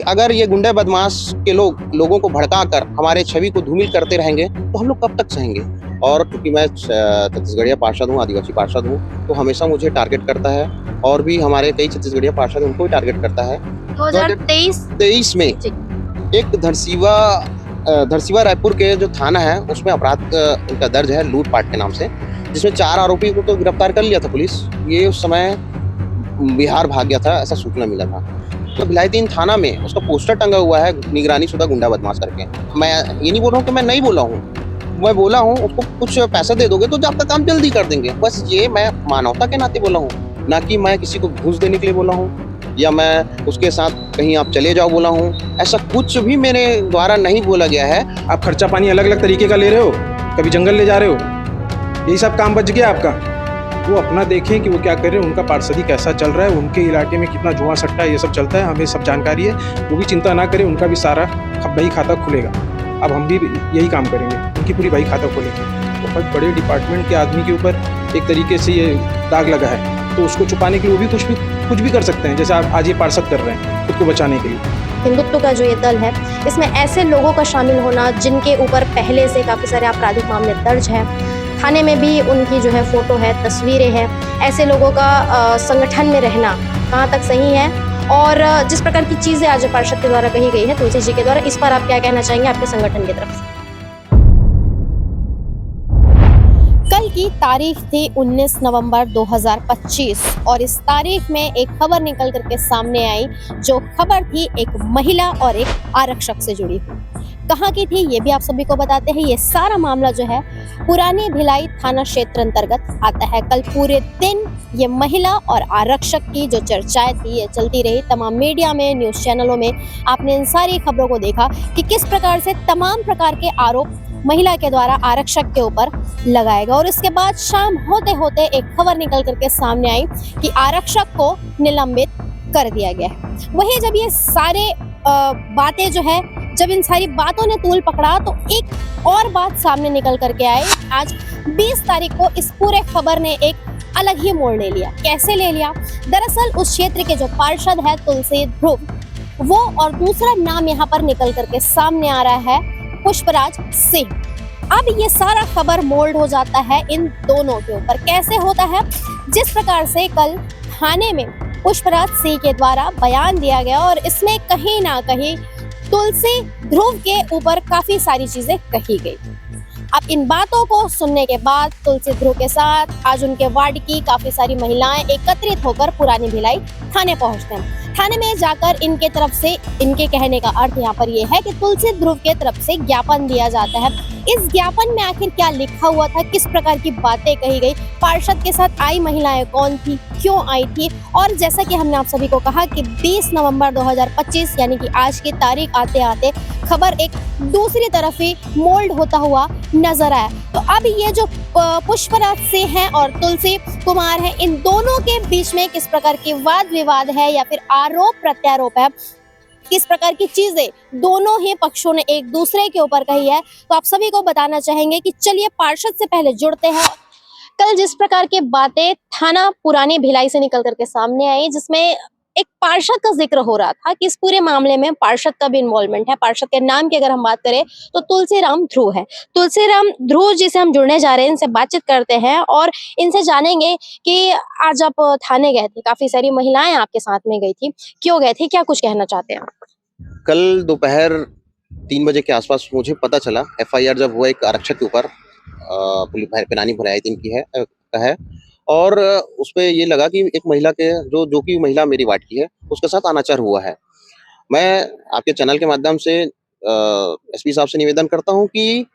अगर ये गुंडे बदमाश के लोगों को भड़काकर हमारे छवि को धूमिल करते रहेंगे तो हम लोग कब तक सहेंगे। और क्योंकि मैं छत्तीसगढ़िया पार्षद हूँ, आदिवासी पार्षद हूँ, तो हमेशा मुझे टारगेट करता है और भी हमारे कई छत्तीसगढ़िया पार्षद उनको भी टारगेट करता है। 2023 में एक धरसीवा रायपुर के जो थाना है उसमें अपराध इनका दर्ज है लूटपाट के नाम से, जिसमें 4 आरोपी को तो गिरफ्तार कर लिया था पुलिस। ये उस समय बिहार भाग गया था, ऐसा सूचना मिला था। तो भिलाई 3 थाना में उसका पोस्टर टंगा हुआ है, निगरानी शुदा गुंडा बदमाश करके। मैं ये नहीं बोल रहा हूँ कि मैं नहीं बोला हूँ, मैं बोला हूँ उसको कुछ पैसे दे दोगे तो आपका काम जल्दी कर देंगे। बस ये मैं मानवता के नाते बोला हूँ, ना कि मैं किसी को घूस देने के लिए बोला हूँ या मैं उसके साथ कहीं आप चले जाओ बोला हूँ। ऐसा कुछ भी मेरे द्वारा नहीं बोला गया है। आप खर्चा पानी अलग अलग तरीके का ले रहे हो, कभी जंगल ले जा रहे हो, यही सब काम बच गया आपका। वो अपना देखें कि वो क्या कर रहे हैं, उनका पार्षदी कैसा चल रहा है, उनके इलाके में कितना जुआ सट्टा ये सब चलता है, हमें सब जानकारी है। वो भी चिंता ना करें, उनका भी सारा बही खाता खुलेगा। अब हम भी यही काम करेंगे, उनकी पूरी बही खाता खोलेंगे। बहुत बड़े डिपार्टमेंट के आदमी के ऊपर एक तरीके से ये दाग लगा है, तो उसको छुपाने के लिए वो भी कुछ भी कर सकते हैं, जैसे आप आज ये पार्षद कर रहे हैं खुद को बचाने के लिए। हिंदुत्व का जो ये दल है, इसमें ऐसे लोगों का शामिल होना जिनके ऊपर पहले से काफ़ी सारे आपराधिक मामले दर्ज हैं, थाने में भी उनकी जो है फ़ोटो है, तस्वीरें हैं, ऐसे लोगों का संगठन में रहना कहाँ तक सही है। और जिस प्रकार की चीज़ें आज पार्षद के द्वारा कही गई है, तुलसी जी के द्वारा, इस पर आप क्या कहना चाहेंगे आपके संगठन की तरफ से? कल की तारीख थी 19 नवंबर 2025 और इस तारीख में एक खबर निकल करके सामने आई, जो खबर थी एक महिला और एक आरक्षक से जुड़ी हुई। कहाँ की थी ये भी आप सभी को बताते हैं। ये सारा मामला जो है पुरानी भिलाई थाना क्षेत्र अंतर्गत आता है। कल पूरे दिन ये महिला और आरक्षक की जो चर्चाएं थी ये चलती रही, तमाम मीडिया में, न्यूज़ चैनलों में आपने इन सारी खबरों को देखा कि किस प्रकार से तमाम प्रकार के आरोप महिला के द्वारा आरक्षक के ऊपर लगाएगा। और इसके बाद शाम होते होते एक खबर निकल करके सामने आई कि आरक्षक को निलंबित कर दिया गया है। वही जब ये सारे बातें जो है, जब इन सारी बातों ने तूल पकड़ा तो एक और बात सामने निकल करके आई। आज 20 तारीख को इस पूरे खबर ने एक अलग ही मोड़ ले लिया। कैसे ले लिया? दरअसल उस क्षेत्र के जो पार्षद है तुलसी ध्रुव, वो और दूसरा नाम यहाँ पर निकल करके सामने आ रहा है पुष्पराज सिंह। अब ये सारा खबर मोल्ड हो जाता है इन दोनों के ऊपर। कैसे होता है? जिस प्रकार से कल थाने में पुष्पराज सिंह के द्वारा बयान दिया गया और इसमें कहीं ना कहीं तुलसी ध्रुव के ऊपर काफी सारी चीजें कही गई। अब इन बातों को सुनने के बाद तुलसी ध्रुव के साथ आज उनके वार्ड की काफी सारी महिलाएं एकत्रित होकर पुरानी भिलाई थाने पहुंचते हैं। थाने में जाकर इनके तरफ से, इनके कहने का अर्थ यहाँ पर ये है कि तुलसी ध्रुव के तरफ से ज्ञापन दिया जाता है। इस ज्ञापन में आखिर क्या लिखा हुआ था, किस प्रकार की बातें कही गई, पार्षद के साथ आई महिलाएं कौन थी, क्यों आई थी, और जैसा कि हमने आप सभी को कहा कि 20 नवंबर 2025 यानी कि आज की तारीख आते आते खबर एक दूसरी तरफ ही मोल्ड होता हुआ नजर आया। तो अब ये जो पुष्पराज सिंह हैं और तुलसी कुमार हैं, इन दोनों के बीच में किस प्रकार की वाद विवाद है या फिर आरोप प्रत्यारोप है, किस प्रकार की चीजें दोनों ही पक्षों ने एक दूसरे के ऊपर कही है, तो आप सभी को बताना चाहेंगे कि चलिए पार्षद से पहले जुड़ते हैं। कल जिस प्रकार की बातें थाना पुरानी भिलाई से निकल करके सामने आई, जिसमें एक पार्षद का जिक्र हो रहा था कि इस पूरे मामले में पार्षद का भी इन्वॉल्वमेंट है। पार्षद के नाम की अगर हम बात करें तो तुलसीराम ध्रुव है। तुलसीराम ध्रुव जी से हम जुड़ने जा रहे हैं, इनसे बातचीत करते हैं और इनसे जानेंगे कि आज आप थाने गए थे, काफी सारी महिलाएं आपके साथ में गई थी, क्यों गए थे, क्या कुछ कहना चाहते हैं? कल दोपहर 3 बजे के आसपास मुझे पता चला, FIR जब हुआ एक आरक्षक के ऊपर पुरानी भिलाई 3 की है और उसपे ये लगा कि एक महिला के जो कि महिला मेरी वार्ड की है उसके साथ अनाचार हुआ है। मैं आपके चैनल के माध्यम से SP साहब से निवेदन करता हूं कि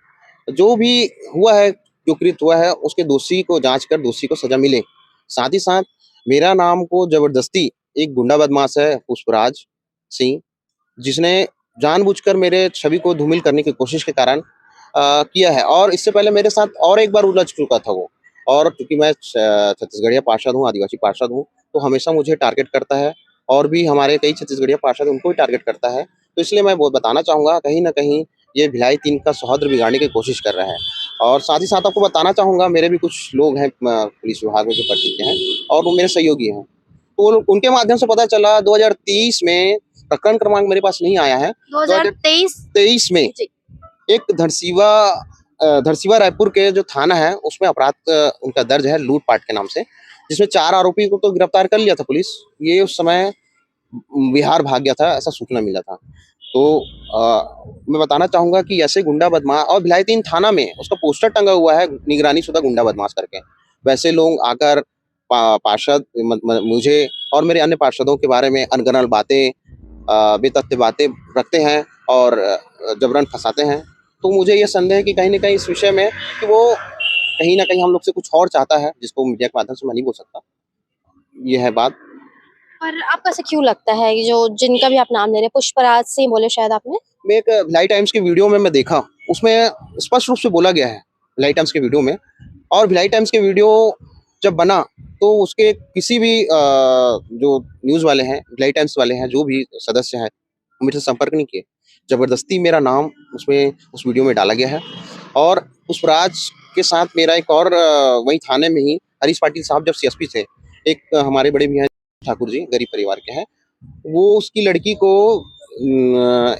जो भी हुआ है, जो कृत हुआ है, उसके दोषी को जांच कर दोषी को सजा मिले। साथ ही साथ मेरा नाम को जबरदस्ती एक गुंडा बदमाश है पुष्पराज सिंह, जिसने जानबूझकर मेरे छवि को धूमिल करने की कोशिश के कारण किया है। और इससे पहले मेरे साथ और एक बार उलझ चुका था वो। और क्योंकि मैं छत्तीसगढ़िया पार्षद हूँ, आदिवासी पार्षद हूँ, तो हमेशा मुझे टारगेट करता है और भी हमारे कई छत्तीसगढ़िया पार्षद उनको भी टारगेट करता है। तो इसलिए मैं बहुत बताना चाहूँगा, कहीं ना कहीं ये भिलाई 3 का सौहार्द बिगाड़ने की कोशिश कर रहा है। और साथ ही साथ आपको बताना चाहूँगा, मेरे भी कुछ लोग हैं पुलिस विभाग में जो परिचित हैं और वो मेरे सहयोगी हैं, तो उनके माध्यम से पता चला 2023 में प्रकरण क्रमांक मेरे पास नहीं आया है। 2023 में जी। एक धरसीवा रायपुर के जो थाना है उसमें अपराध उनका दर्ज है लूटपाट के नाम से, जिसमें 4 आरोपी को तो गिरफ्तार कर लिया था पुलिस। ये उस समय बिहार भाग गया था, ऐसा सूचना मिला था। तो मैं बताना चाहूंगा कि ऐसे गुंडा बदमाश, और भिलाई 3 थाना में उसका पोस्टर टंगा हुआ है निगरानी शुदा गुंडा बदमाश करके। वैसे लोग आकर पार्षद मुझे और मेरे अन्य पार्षदों के बारे में अनगनल बातें, बेतथ्य बातें रखते हैं और जबरन फंसाते हैं। तो मुझे ये संदेह है कि कहीं न कहीं इस विषय में कि वो कहीं न कहीं हम लोग से कुछ और चाहता है, जिसको मीडिया के माध्यम से मैं नहीं बोल सकता। ये है बात। पर आपको ऐसा क्यों लगता है कि जो जिनका भी आप नाम ले रहे हैं, पुष्पराज सिंह बोले शायद आपने? मैं एक भिलाई टाइम्स की वीडियो में मैं देखा, उसमें स्पष्ट रूप से बोला गया है भिलाई टाइम्स के वीडियो में। और भिलाई टाइम्स के वीडियो जब बना तो उसके किसी भी जो न्यूज़ वाले हैं, भिलाई टाइम्स वाले हैं, जो भी सदस्य हैं, मुझसे संपर्क नहीं किए। जबरदस्ती मेरा नाम उसमें उस वीडियो में डाला गया है। और पुष्पराज के साथ मेरा एक और वही थाने में ही हरीश पाटिल साहब जब सीएसपी थे, एक हमारे बड़े भैया ठाकुर जी गरीब परिवार के हैं, वो उसकी लड़की को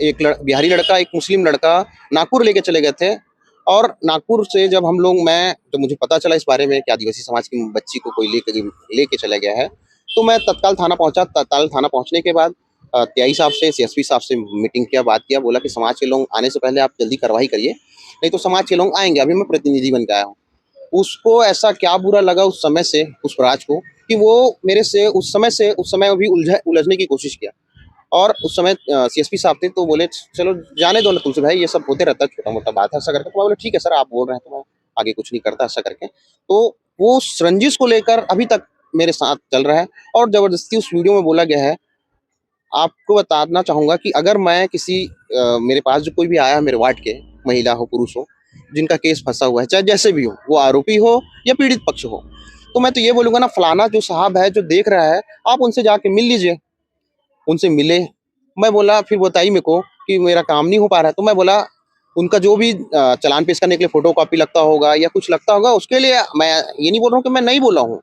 एक बिहारी लड़का, एक मुस्लिम लड़का नागपुर लेके चले गए थे। और नागपुर से जब जब मुझे पता चला इस बारे में कि आदिवासी समाज की बच्ची को कोई लेके चला गया है, तो मैं तत्काल थाना पहुंचा। तत्काल थाना पहुंचने के बाद टीआई साहब से, सीएसपी साहब से मीटिंग किया, बात किया, बोला कि समाज के लोग आने से पहले आप जल्दी कार्रवाई करिए, नहीं तो समाज के लोग आएंगे। अभी मैं प्रतिनिधि बन के आया हूँ। उसको ऐसा क्या बुरा लगा उस समय से, पुष्पराज को, कि वो मेरे से उस समय भी उलझने की कोशिश किया। और उस समय सीएसपी साहब थे, तो बोले चलो जाने दो ना तुलसी भाई, ये सब होते रहता है, छोटा मोटा बात है, ऐसा करके। तो मैं बोला ठीक है सर, आप बोल रहे हैं तो मैं आगे कुछ नहीं करता, ऐसा करके। तो वो रंजिश को लेकर अभी तक मेरे साथ चल रहा है। और जबरदस्ती उस वीडियो में बोला गया है। आपको बताना चाहूंगा कि अगर मैं मेरे पास जो कोई भी आया है मेरे वार्ड के, महिला हो पुरुष हो, जिनका केस फंसा हुआ है, चाहे जैसे भी हो, वो आरोपी हो या पीड़ित पक्ष हो, तो मैं तो ये बोलूंगा ना, फलाना जो साहब है जो देख रहा है, आप उनसे जाके मिल लीजिए। उनसे मिले। मैं बोला फिर बताइए मेरे को कि मेरा काम नहीं हो पा रहा है। तो मैं बोला उनका जो भी चालान पेश करने के लिए फोटो कॉपी लगता होगा या कुछ लगता होगा, उसके लिए मैं ये नहीं बोल रहा हूँ कि मैं नहीं बोला हूँ।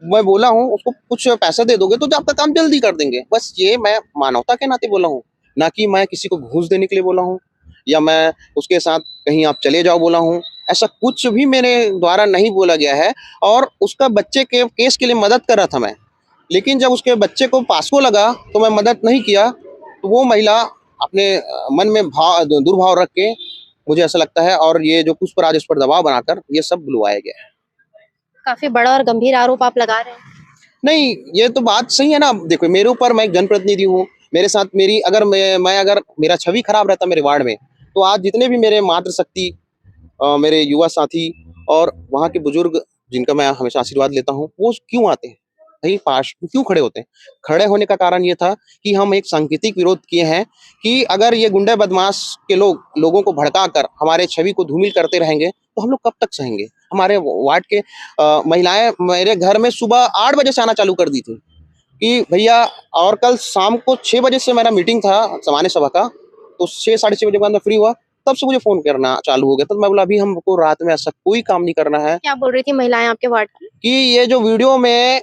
मैं बोला हूँ उसको कुछ पैसा दे दोगे तो आपका काम जल्दी कर देंगे। बस ये मैं मानवता के नाते बोला हूँ, ना कि मैं किसी को घूस देने के लिए बोला हूँ या मैं उसके साथ कहीं आप चले जाओ बोला हूँ। ऐसा कुछ भी मेरे द्वारा नहीं बोला गया है। और उसका बच्चे के केस के लिए मदद कर रहा था मैं, लेकिन जब उसके बच्चे को पासको लगा तो मैं मदद नहीं किया। तो वो महिला अपने मन में दुर्भाव रख के, मुझे ऐसा लगता है, और ये जो पुष्पराज इस पर दबाव बनाकर ये सब बुलवाया गया है। काफी बड़ा और गंभीर आरोप आप लगा रहे हैं। नहीं, ये तो बात सही है ना। देखो मेरे ऊपर, मैं एक जनप्रतिनिधि हूँ, मेरे साथ मेरी अगर अगर मेरा छवि खराब रहता मेरे वार्ड में, तो आज जितने भी मेरे मातृशक्ति, मेरे युवा साथी और वहाँ के बुजुर्ग जिनका मैं हमेशा आशीर्वाद लेता हूँ, वो क्यों आते हैं, भाई पास क्यों खड़े होते हैं? खड़े होने का कारण ये था कि हम एक सांकेतिक विरोध किए हैं कि अगर ये गुंडे बदमाश के लोगों को भड़काकर हमारे छवि को धूमिल करते रहेंगे तो हम लोग कब तक सहेंगे। हमारे वार्ड के महिलाएं मेरे घर में सुबह 8 बजे से आना चालू कर दी थी कि भैया, और कल शाम को 6 बजे से मेरा मीटिंग था सामान्य सभा का, तो 6 साढ़े 6 बजे बाद मैं फ्री हुआ, तब से मुझे फोन करना चालू हो गया। तो मैं बोला अभी हमको रात में ऐसा कोई काम नहीं करना है। क्या बोल रही थी महिलाएं आपके वार्ड की? कि ये जो वीडियो में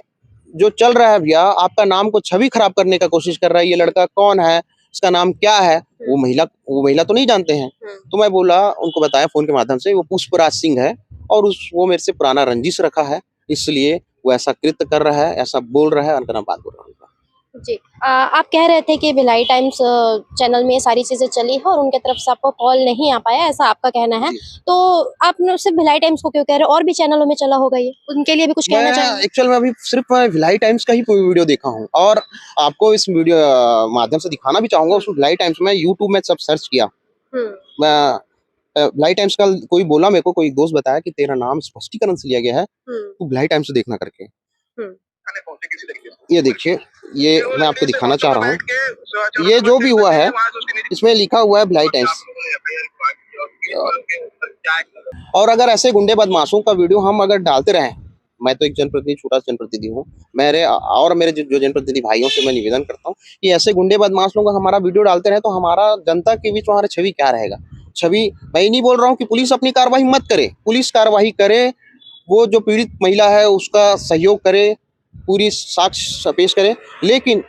जो चल रहा है भैया, आपका नाम को छवि खराब करने का कोशिश कर रहा है। ये लड़का कौन है, इसका नाम क्या है? वो महिला तो नहीं जानते हैं। तो मैं बोला, उनको बताया फोन के माध्यम से, वो पुष्पराज सिंह है और वो मेरे से पुराना रंजिश रखा है, इसलिए वो ऐसा कृत्य कर रहा है, ऐसा बोल रहा है, अनकना बात बोल रहा है। जी। आप कह रहे थे कि भिलाई टाइम्स चैनल में ये सारी चीजें चली है और उनके तरफ से आपको कॉल नहीं आ पाया, ऐसा आपका कहना है। तो आप सिर्फ भिलाई टाइम्स को क्यों कह रहे हो? और भी चैनलों में चला होगा ये, उनके लिए भी कुछ कहना चाहिए? एक्चुअल में अभी सिर्फ मैं भिलाई टाइम्स का ही वीडियो देखा हूँ और आपको इस वीडियो माध्यम से दिखाना भी चाहूंगा। उसमें भिलाई टाइम्स में यूट्यूब में सब सर्च किया, मैं भिलाई टाइम्स का कोई बोला, मेरे को कोई दोस्त बताया कि तेरा नाम स्पष्टीकरण से लिया गया है, तो भिलाई टाइम्स से देखना करके। ये देखिए, ये मैं आपको दिखाना चाह रहा हूँ। ये जो भी हुआ है इसमें लिखा हुआ है भिलाई टाइम्स। और अगर ऐसे गुंडे बदमाशों का वीडियो हम अगर डालते रहें, मैं तो एक जनप्रतिनिधि, छोटा जनप्रतिनिधि हूँ, मेरे जो जनप्रतिनिधि भाइयों से मैं निवेदन करता हूँ कि ऐसे गुंडे बदमाश लोग हमारा वीडियो डालते रहे तो हमारा जनता के बीच में हमारा छवि क्या रहेगा। छवि, मैं नहीं बोल रहा हूँ कि पुलिस अपनी कार्रवाई मत करे, पुलिस कार्रवाई करे, वो जो पीड़ित महिला है उसका सहयोग करे, पूरी साक्ष्य पेश करे, लेकिन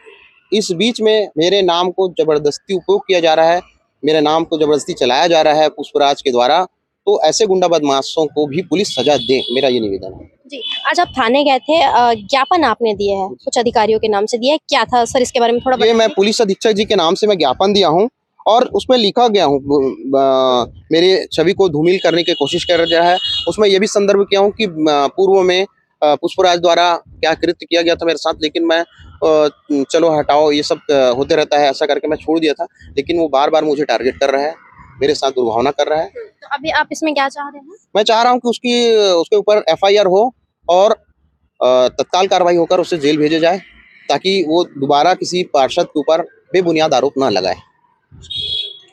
इस बीच में मेरे नाम को जबरदस्ती उपयोग किया जा रहा है, मेरे नाम को जबरदस्ती चलाया जा रहा है पुष्पराज के द्वारा। तो ऐसे गुंडा बदमाशों को भी पुलिस सजा दे, मेरा ये निवेदन है। जी, आज आप थाने गए थे, ज्ञापन आपने दिया है, कुछ अधिकारियों के नाम से दिया है, क्या था सर इसके बारे में थोड़ा ये मैं पुलिस अधीक्षक जी के नाम से मैं ज्ञापन दिया हूँ और उसमें लिखा गया हूँ, मेरे छवि को धूमिल करने की कोशिश कर रहा है। उसमें ये भी संदर्भ किया हूँ कि पूर्व में पुष्पराज द्वारा क्या कृत्य किया गया था मेरे साथ, लेकिन मैं चलो हटाओ ये सब होते रहता है, ऐसा करके मैं छोड़ दिया था। लेकिन वो बार बार मुझे टारगेट कर रहा है, मेरे साथ दुर्भावना कर रहा है। तो अभी आप इसमें क्या चाह रहे हैं? मैं चाह रहा हूँ कि उसके ऊपर FIR हो और तत्काल कार्रवाई होकर उसे जेल भेजा जाए, ताकि वो दोबारा किसी पार्षद के ऊपर बेबुनियाद आरोप ना लगाए।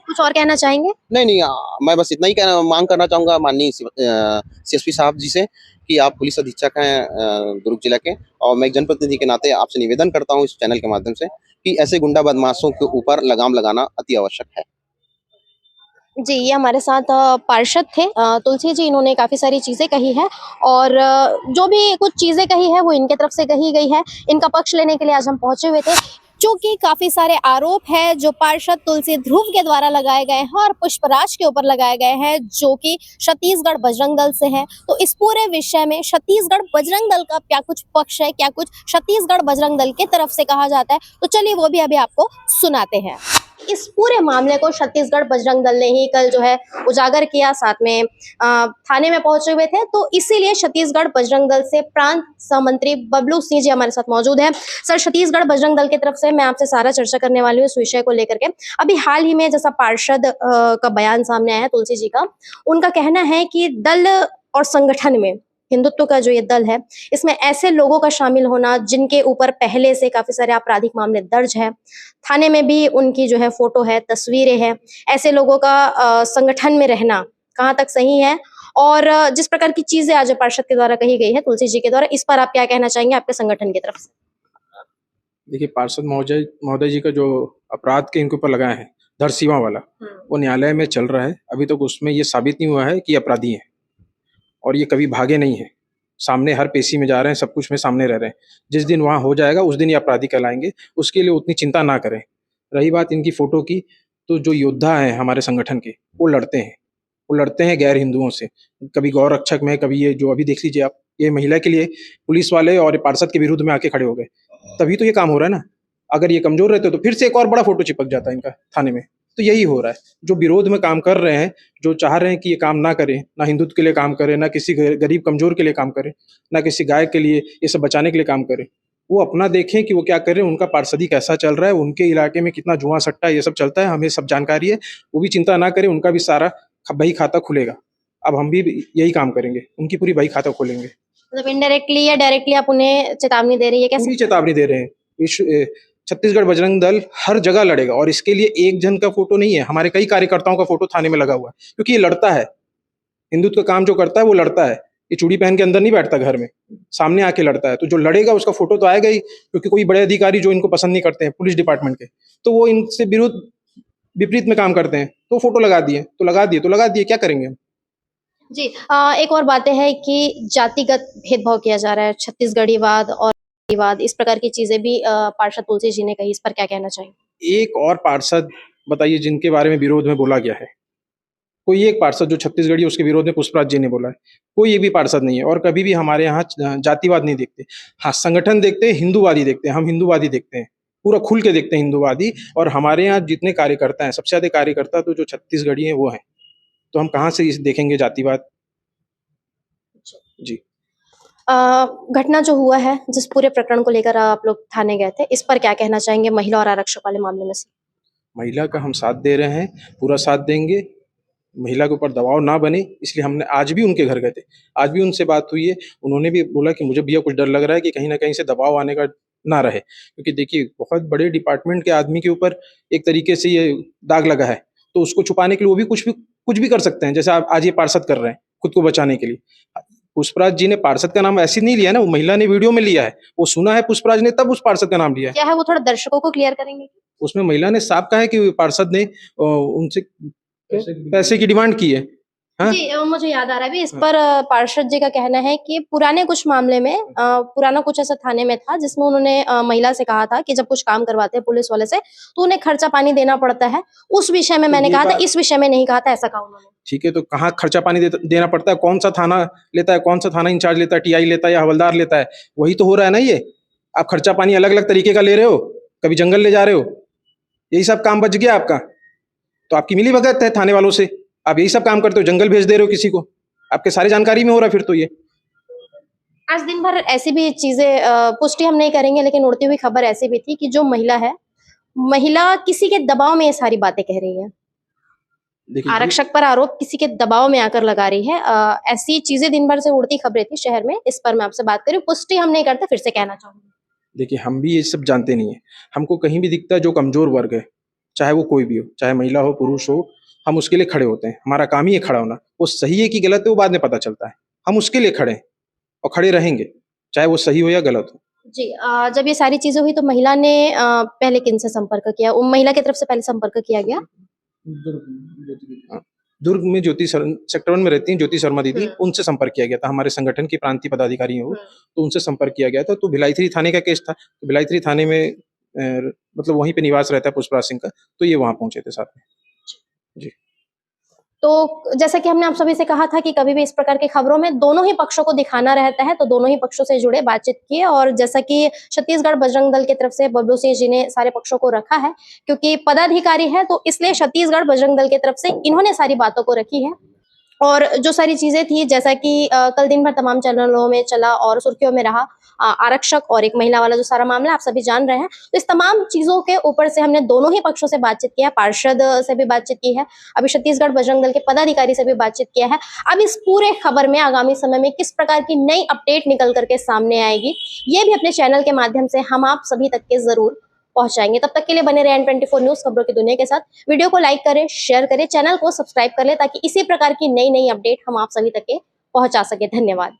कुछ और कहना चाहेंगे? नहीं, मैं बस इतना ही मांग करना चाहूँगा माननीय CSP साहब जी से कि आप पुलिस अधीक्षक हैं दुर्ग जिला के, और मैं एक जनप्रतिनिधि के नाते आपसे निवेदन करता हूँ इस चैनल के माध्यम से कि ऐसे गुंडा बदमाशों के ऊपर लगाम लगाना अति आवश्यक है। जी, ये हमारे साथ पार्षद थे तुलसी जी, इन्होंने काफ़ी सारी चीज़ें कही हैं और जो भी कुछ चीज़ें कही है वो इनके तरफ से कही गई है। इनका पक्ष लेने के लिए आज हम पहुंचे हुए थे, चूँकि काफ़ी सारे आरोप हैं जो पार्षद तुलसी ध्रुव के द्वारा लगाए गए हैं और पुष्पराज के ऊपर लगाए गए हैं, जो कि छत्तीसगढ़ बजरंग दल से है। तो इस पूरे विषय में छत्तीसगढ़ बजरंग दल का क्या कुछ पक्ष है, क्या कुछ छत्तीसगढ़ बजरंग दल की तरफ से कहा जाता है, तो चलिए वो भी अभी आपको सुनाते हैं। इस पूरे मामले को छत्तीसगढ़ बजरंग दल ने ही कल जो है उजागर किया, साथ में थाने में पहुंचे हुए थे। तो इसीलिए छत्तीसगढ़ बजरंग दल से प्रांत सहमंत्री बबलू सिंह जी हमारे साथ मौजूद हैं। सर, छत्तीसगढ़ बजरंग दल की तरफ से मैं आपसे सारा चर्चा करने वाली हूँ इस विषय को लेकर के। अभी हाल ही में जैसा पार्षद का बयान सामने आया है तुलसी जी का, उनका कहना है कि दल और संगठन में हिंदुत्व का जो ये दल है, इसमें ऐसे लोगों का शामिल होना जिनके ऊपर पहले से काफी सारे आपराधिक मामले दर्ज है, थाने में भी उनकी जो है फोटो है, तस्वीरें हैं, ऐसे लोगों का संगठन में रहना कहाँ तक सही है, और जिस प्रकार की चीजें आज पार्षद के द्वारा कही गई है तुलसी जी के द्वारा, इस पर आप क्या कहना चाहेंगे आपके संगठन की तरफ से? देखिए, पार्षद महोदय जी का जो अपराध के इनके ऊपर लगाए हैं, धर सीमा वाला, वो न्यायालय में चल रहा है। अभी तक उसमें ये साबित नहीं हुआ है कि अपराधी हैं और ये कभी भागे नहीं है। सामने हर पेशी में जा रहे हैं, सब कुछ में सामने रह रहे हैं। जिस दिन वहाँ हो जाएगा उस दिन ये अपराधी कहलाएंगे, उसके लिए उतनी चिंता ना करें। रही बात इनकी फोटो की, तो जो योद्धा हैं हमारे संगठन के, वो लड़ते हैं गैर हिंदुओं से। कभी गौ रक्षक में, कभी ये जो अभी देख लीजिए आप, ये महिला के लिए पुलिस वाले और पार्षद के विरुद्ध में आके खड़े हो गए, तभी तो ये काम हो रहा है ना। अगर ये कमजोर रहते तो फिर से एक और बड़ा फोटो चिपक जाता है इनका थाने में। तो यही हो रहा है, जो विरोध में काम कर रहे हैं, जो चाह रहे हैं कि ये काम ना करें, ना हिंदुत्व के लिए काम करें, ना किसी गरीब कमजोर के लिए काम करें, ना किसी गाय के लिए ये सब बचाने के लिए काम करें। वो अपना देखें कि वो क्या कर रहे हैं, उनका पार्षदी कैसा चल रहा है, उनके इलाके में कितना जुआ सट्टा ये सब चलता है, हमें सब जानकारी है। वो भी चिंता ना करें, उनका भी सारा बही खाता खुलेगा। अब हम भी यही काम करेंगे, उनकी पूरी बही खाता खोलेंगे। मतलब इनडायरेक्टली या डायरेक्टली आप उन्हें चेतावनी दे रही है, कैसे? पूरी चेतावनी दे रहे हैं। छत्तीसगढ़ बजरंग दल हर जगह लड़ेगा, और इसके लिए एक जन का फोटो नहीं है, हमारे कई कार्यकर्ताओं का फोटो थाने में लगा हुआ है, क्योंकि ये लड़ता है। हिंदुत्व का काम जो करता है वो लड़ता है। ये चूड़ी पहन के अंदर नहीं बैठता घर में, सामने आके लड़ता है। तो जो लड़ेगा उसका फोटो तो आएगा ही, क्योंकि कोई बड़े अधिकारी जो इनको पसंद नहीं करते हैं पुलिस डिपार्टमेंट के, तो वो इनसे विपरीत में काम करते हैं, तो फोटो लगा दिए, क्या करेंगे हम? जी, एक और बातें हैं कि जातिगत भेदभाव किया जा रहा है, छत्तीसगढ़ीवाद और वाद, इस प्रकार की चीजें भी पार्षद तुलसी जी ने कही, इस पर क्या कहना चाहिए? एक और पार्षद बताइए जिनके बारे में विरोध में बोला गया है? कोई एक पार्षद जो छत्तीसगढ़ी, उसके विरोध में पुष्पराज जी ने बोला है? कोई एक भी पार्षद नहीं है। और कभी भी हमारे यहाँ जातिवाद नहीं देखते। हाँ, संगठन देखते हैं, हिंदूवादी देखते हैं। हम हिंदूवादी देखते हैं, पूरा खुल के देखते हैं हिंदूवादी। और हमारे यहाँ जितने कार्यकर्ता हैं, सबसे ज्यादा कार्यकर्ता तो जो छत्तीसगढ़ी हैं वो हैं। तो हम कहाँ से देखेंगे जातिवाद? जी, घटना जो हुआ है, जिस पूरे प्रकरण को लेकर आप लोग थाने गए थे, इस पर क्या कहना चाहेंगे महिला और आरक्षक वाले मामले में से? महिला का हम साथ दे रहे हैं, पूरा साथ देंगे। महिला के ऊपर दबाव ना बने, इसलिए हमने आज भी उनके घर गए थे। आज भी उनसे बात हुई है, उन्होंने भी बोला कि मुझे भैया कुछ डर लग रहा है कि कहीं ना कहीं से दबाव आने का ना रहे, क्योंकि देखिए बहुत बड़े डिपार्टमेंट के आदमी के ऊपर एक तरीके से ये दाग लगा है, तो उसको छुपाने के लिए वो भी कुछ भी कर सकते हैं। जैसे आज ये पार्षद कर रहे हैं खुद को बचाने के लिए। पुष्पराज जी ने पार्षद का नाम ऐसे नहीं लिया ना, वो महिला ने वीडियो में लिया है, वो सुना है पुष्पराज ने, तब उस पार्षद का नाम लिया है। क्या है वो थोड़ा दर्शकों को क्लियर करेंगे? उसमें महिला ने साफ कहा है कि पार्षद ने उनसे पैसे की डिमांड की है हाँ? जी मुझे याद आ रहा है अभी इस पर पार्षद जी का कहना है कि पुराने कुछ मामले में पुराना कुछ ऐसा थाने में था जिसमें उन्होंने महिला से कहा था कि जब कुछ काम करवाते हैं पुलिस वाले से तो उन्हें खर्चा पानी देना पड़ता है। उस विषय में तो मैंने ये कहा था, बात इस विषय में नहीं कहा था, ऐसा कहा उन्होंने। ठीक है, तो कहाँ खर्चा पानी देना पड़ता है? कौन सा थाना लेता है? कौन सा थाना इंचार्ज लेता है? टीआई लेता है या हवलदार लेता है? वही तो हो रहा है ना ये। आप खर्चा पानी अलग अलग तरीके का ले रहे हो, कभी जंगल ले जा रहे हो, यही सब काम बच गया आपका। तो आपकी मिली भगत है थाने वालों से, आप यही सब काम करते हो, जंगल भेज दे रहे हो किसी को। आपके सारी जानकारी में हो रहा है फिर तो ये। आज दिन भर ऐसी भी चीजें पुष्टि हम नहीं करेंगे, लेकिन उड़ती हुई खबर ऐसी भी थी कि जो महिला है, महिला किसी के दबाव में ये सारी बातें कह रही है। देखिए आरक्षक पर आरोप किसी के दबाव में आकर लगा रही है। ऐसी चीजें दिन भर से उड़ती खबरें थी शहर में, इस पर मैं आपसे बात करी, पुष्टि हम नहीं करते, फिर से कहना चाहूंगी। देखिए हम भी ये सब जानते नहीं है। हमको कहीं भी दिखता है जो कमजोर वर्ग है, चाहे वो कोई भी हो, चाहे महिला हो पुरुष हो, हम उसके लिए खड़े होते हैं। हमारा काम ही है खड़ा होना। वो सही है कि गलत है वो बाद में पता चलता है, हम उसके लिए खड़े हैं और खड़े रहेंगे, चाहे वो सही हो या गलत हो। जी जब ये सारी चीजें हुई तो महिला ने पहले किन से संपर्क किया? महिला की तरफ से पहले संपर्क किया गया? हाँ, दुर्ग में ज्योति सेक्टर 1 में रहती हैं ज्योति शर्मा दीदी, उनसे संपर्क किया गया था। हमारे संगठन की प्रांतीय पदाधिकारी हैं वो, तो उनसे संपर्क किया गया था। तो भिलाई 3 थाने का केस था, तो भिलाई 3 थाने में मतलब वहीं पे निवास रहता है पुष्पराज सिंह का, तो ये वहां पहुंचे थे साथ में। जी तो जैसा कि हमने आप सभी से कहा था कि कभी भी इस प्रकार की खबरों में दोनों ही पक्षों को दिखाना रहता है, तो दोनों ही पक्षों से जुड़े बातचीत किए। और जैसा कि छत्तीसगढ़ बजरंग दल की तरफ से बबलू सिंह जी ने सारे पक्षों को रखा है, क्योंकि पदाधिकारी है तो इसलिए छत्तीसगढ़ बजरंग दल की तरफ से इन्होंने सारी बातों को रखी है। और जो सारी चीजें थी, जैसा कि कल दिन भर तमाम चैनलों में चला और सुर्खियों में रहा आरक्षक और एक महिला वाला जो सारा मामला आप सभी जान रहे हैं, तो इस तमाम चीजों के ऊपर से हमने दोनों ही पक्षों से बातचीत किया है। पार्षद से भी बातचीत की है, अभी छत्तीसगढ़ बजरंग दल के पदाधिकारी से भी बातचीत किया है। अब इस पूरे खबर में आगामी समय में किस प्रकार की नई अपडेट निकल करके सामने आएगी, ये भी अपने चैनल के माध्यम से हम आप सभी तक के जरूर पहुंचाएंगे। तब तक के लिए बने रहे N24 न्यूज खबरों की दुनिया के साथ। वीडियो को लाइक करें, शेयर करें, चैनल को सब्सक्राइब कर ले, ताकि इसी प्रकार की नई नई अपडेट हम आप सभी तक के पहुंचा सके। धन्यवाद।